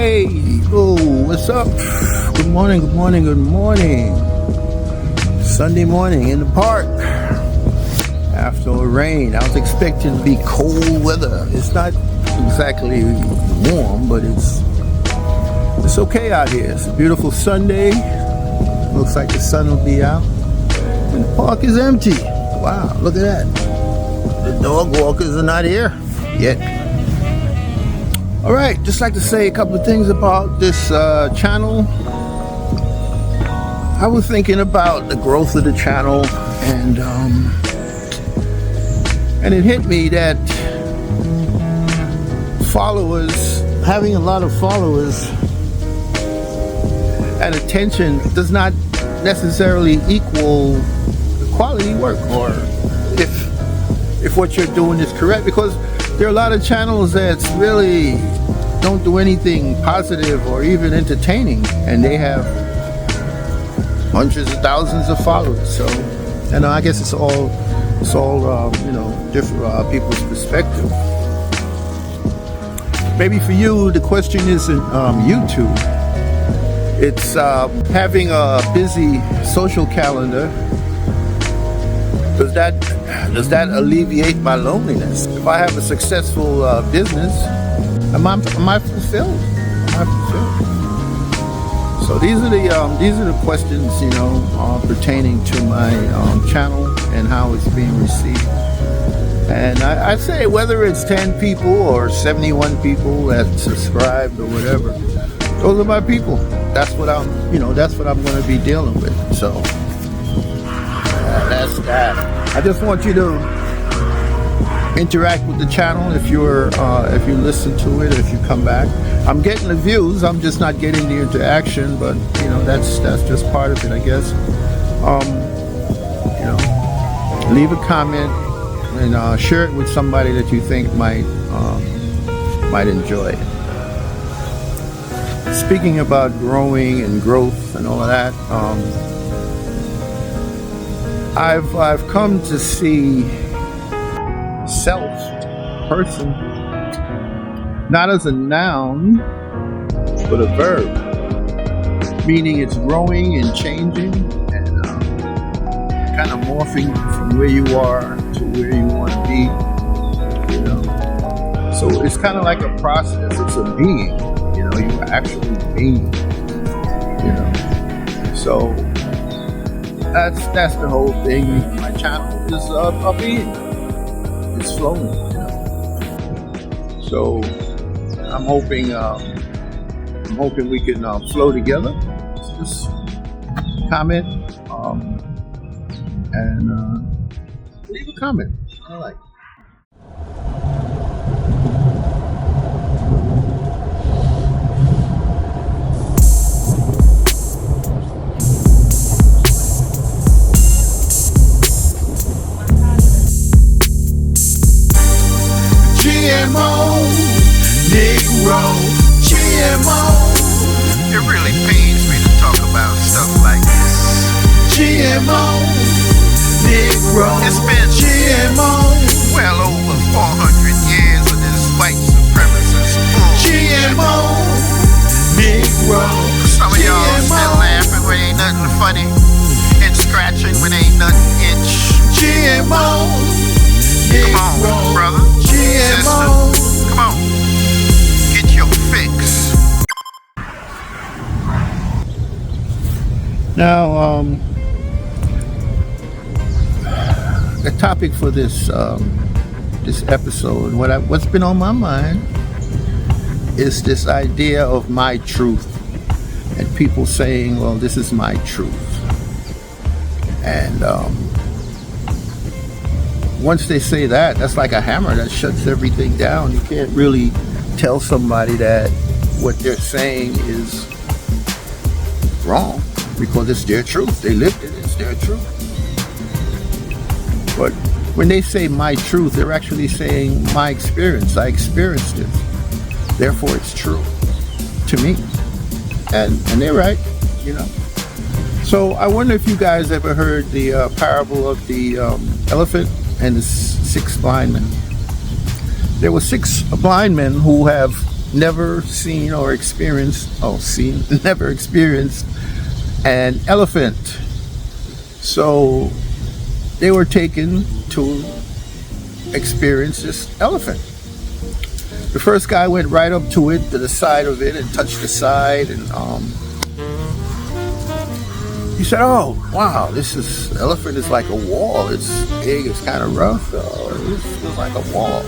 Hey, oh, what's up? Good morning, good morning, good morning. Sunday morning in the park after a rain. I was expecting to be cold weather. It's not exactly warm, but it's okay out here. It's a beautiful Sunday. Looks like the sun will be out. And the park is empty. Wow, look at that. The dog walkers are not here yet. All right, just like to say a couple of things about this channel. I was thinking about the growth of the channel, and it hit me that having a lot of followers and attention does not necessarily equal quality work, or if what you're doing is correct, because there are a lot of channels that really don't do anything positive or even entertaining, and they have hundreds of thousands of followers. So, and I guess it's all different people's perspective. Maybe for you, the question isn't YouTube. It's having a busy social calendar. Does that alleviate my loneliness? If I have a successful business, am I fulfilled? Am I fulfilled? So these are the questions, pertaining to my channel and how it's being received. And I'd say whether it's 10 people or 71 people that subscribed or whatever, those are my people. That's what I'm going to be dealing with. So that's that. I just want you to interact with the channel if you listen to it, or if you come back. I'm getting the views, I'm just not getting the interaction, but that's just part of it, I guess. Leave a comment and share it with somebody that you think might enjoy it. Speaking about growing and growth and all of that, I've come to see self, person, not as a noun, but a verb, meaning it's growing and changing and kind of morphing from where you are to where you want to be. So it's kind of like a process. It's a being. You actually being. So that's the whole thing. My channel is a being. It's flowing. So I'm hoping we can flow together. Just comment and leave a comment. I like it. GMO. It really pains me to talk about stuff like this. GMO, Negro. It's been GMO. Well over 400 years of this white supremacist bullshit. GMO, Negro. Some of y'all still laughing when ain't nothing funny, and scratching when ain't nothing itch. GMO, Negro. Come on, brother. GMO. Sister. Come on. Get your fix. Now, the topic for this episode, what's been on my mind, is this idea of my truth, and people saying, "Well, this is my truth," and once they say that, that's like a hammer that shuts everything down. You can't really tell somebody that what they're saying is wrong, because it's their truth. They lived it. It's their truth. But when they say my truth, they're actually saying my experience. I experienced it. Therefore, it's true to me. And they're right, So I wonder if you guys ever heard the parable of the elephant and the 6 blind men. There were 6 blind men who have never seen or experienced, never experienced an elephant. So they were taken to experience this elephant. The first guy went right up to it, to the side of it, and touched the side, and he said, "Oh, wow, this elephant is like a wall. It's big, it's kind of rough. It's like a wall."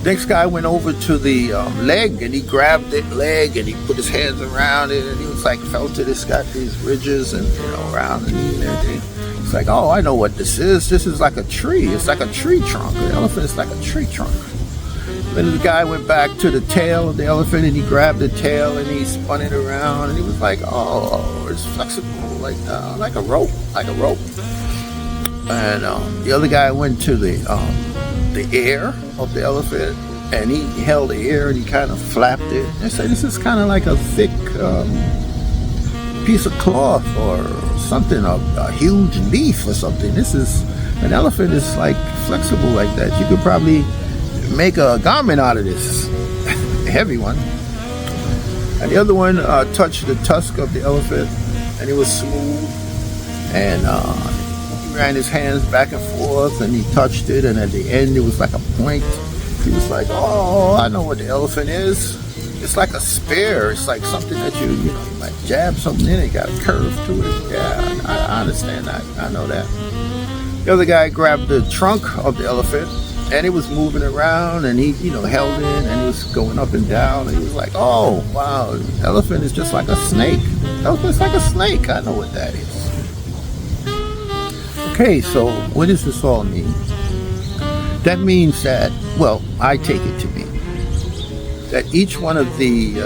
Next guy went over to the leg, and he grabbed that leg, and he put his hands around it, and he was like, felt it. It's got these ridges and around the knee and everything. It's like, "Oh, I know what this is. This is like a tree. It's like a tree trunk. The elephant is like a tree trunk." Then the guy went back to the tail of the elephant, and he grabbed the tail, and he spun it around, and he was like, "Oh, it's flexible, like a rope. And the other guy went to the ear of the elephant, and he held the ear, and he kind of flapped it. They said, "This is kind of like a thick piece of cloth or something, a huge leaf or something. An elephant is like flexible like that. You could probably make a garment out of this." A heavy one. And the other one touched the tusk of the elephant, and it was smooth, and he ran his hands back and forth, and he touched it, and at the end it was like a point. He was like, "Oh, I know what the elephant is. It's like a spear. It's like something that you like jab something in it, got a curve to it." Yeah, I understand that. I know that. The other guy grabbed the trunk of the elephant, and it was moving around, and he held it, and he was going up and down, and he was like, "Oh, wow, elephant is just like a snake. Elephant's like a snake. I know what that is." Okay, so what does this all mean? That means that, well, I take it to mean that each one of the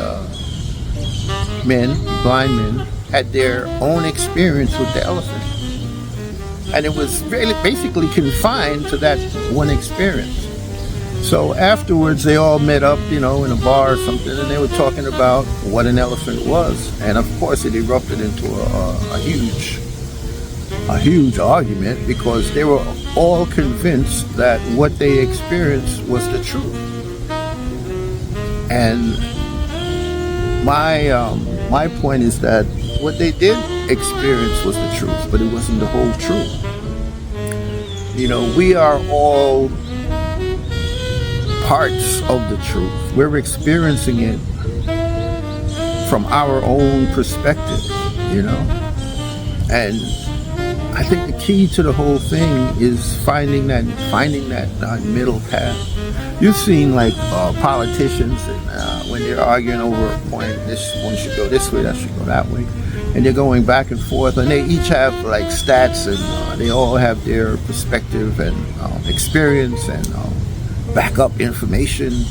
blind men, had their own experience with the elephant. And it was really basically confined to that one experience. So afterwards, they all met up, in a bar or something, and they were talking about what an elephant was. And of course, it erupted into a huge argument, because they were all convinced that what they experienced was the truth. And my point is that what they did experience was the truth, but it wasn't the whole truth. We are all parts of the truth. We're experiencing it from our own perspective, And I think the key to the whole thing is finding that middle path. You've seen like politicians, and when they're arguing over a point, this one should go this way, that should go that way, and they're going back and forth, and they each have like stats, and they all have their perspective and experience and backup information.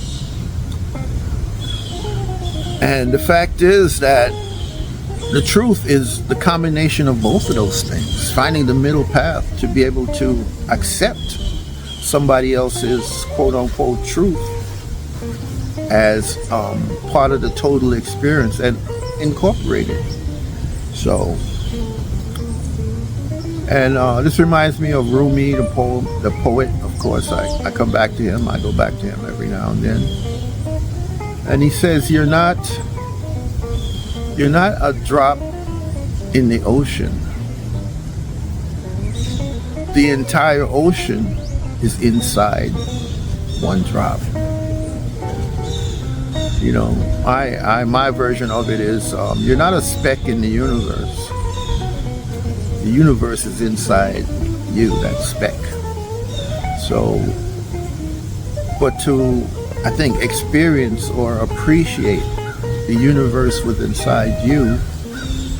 And the fact is that the truth is the combination of both of those things, finding the middle path to be able to accept somebody else's quote-unquote truth as part of the total experience and incorporate it. So, and this reminds me of Rumi, the poet. Of course, I come back to him. I go back to him every now and then. And he says, you're not a drop in the ocean. The entire ocean is inside one drop. My version of it is, you're not a speck in the universe. The universe is inside you, that speck. So, but to, I think, experience or appreciate the universe within inside you,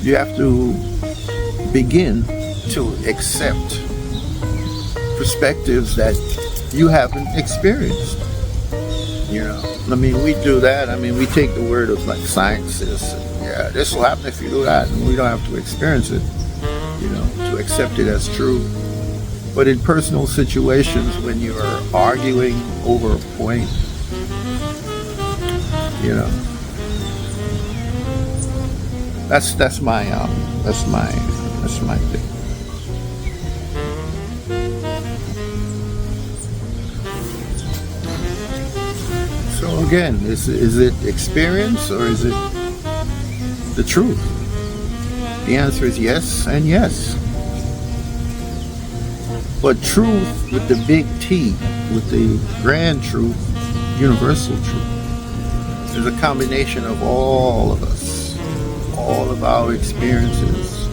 you have to begin to accept perspectives that you haven't experienced. We do that. We take the word of like scientists, and this will happen if you do that, and we don't have to experience it, to accept it as true. But in personal situations, when you are arguing over a point, that's my thing. So again, is it experience or is it the truth? The answer is yes and yes. But truth with the big T, with the grand truth, universal truth, is a combination of all of us, all of our experiences.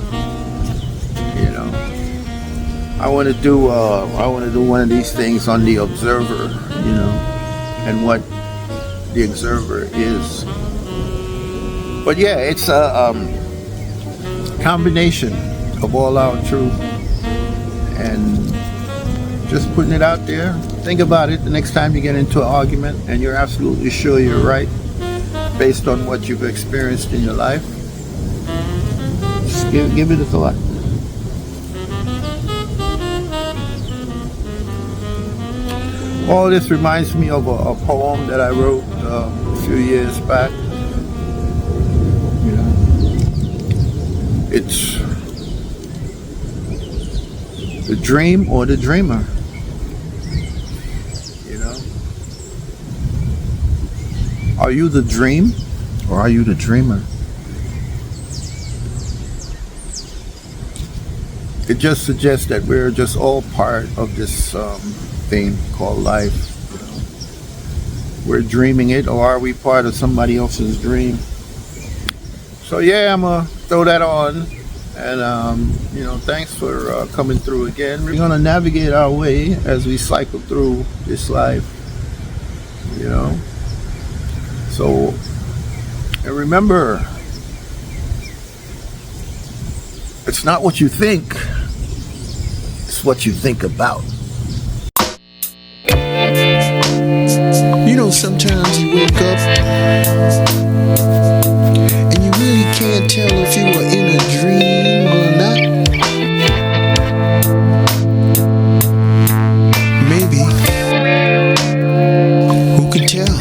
You know, I want to do one of these things on the observer, you know, and what the observer is. But yeah, it's a combination of all our truth and just putting it out there. Think about it the next time you get into an argument and you're absolutely sure you're right based on what you've experienced in your life. Just give it a thought. All this reminds me of a poem that I wrote a few years back. You know, it's the dream or the dreamer. You know, are you the dream or are you the dreamer? It just suggests that we're just all part of this thing called life. You know? We're dreaming it, or are we part of somebody else's dream? So yeah, I'm gonna throw that on, and you know, thanks for coming through again. We're gonna navigate our way as we cycle through this life. You know, so and remember, it's not what you think, it's what you think about. You know, sometimes you wake up and you really can't tell if you were in a dream or not. Maybe. Who could tell?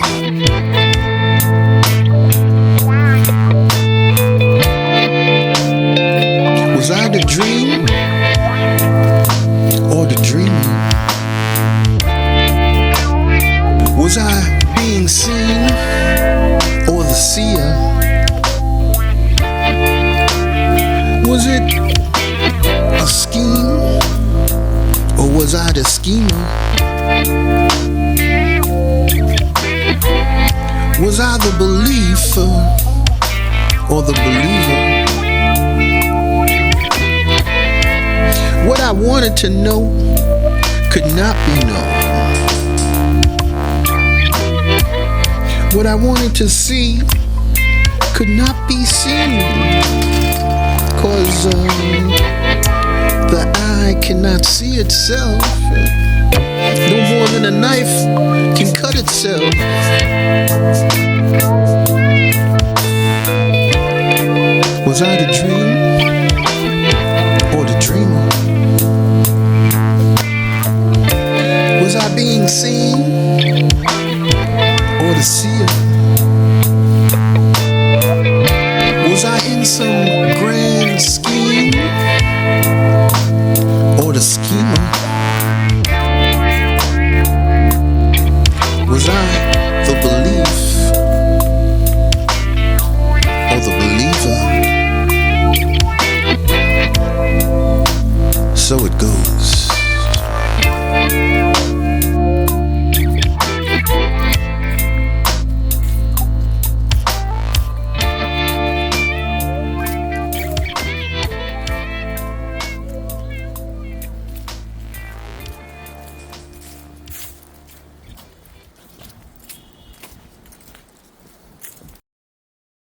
Was I the dream or the dreamer? Was I being seen or the seer? Was it a scheme or was I the schemer? Was I the believer or the believer? What I wanted to know could not be known. What I wanted to see could not be seen, 'cause the eye cannot see itself no more than a knife can cut itself. Was I the dream or the dreamer? Was I being seen or the seer?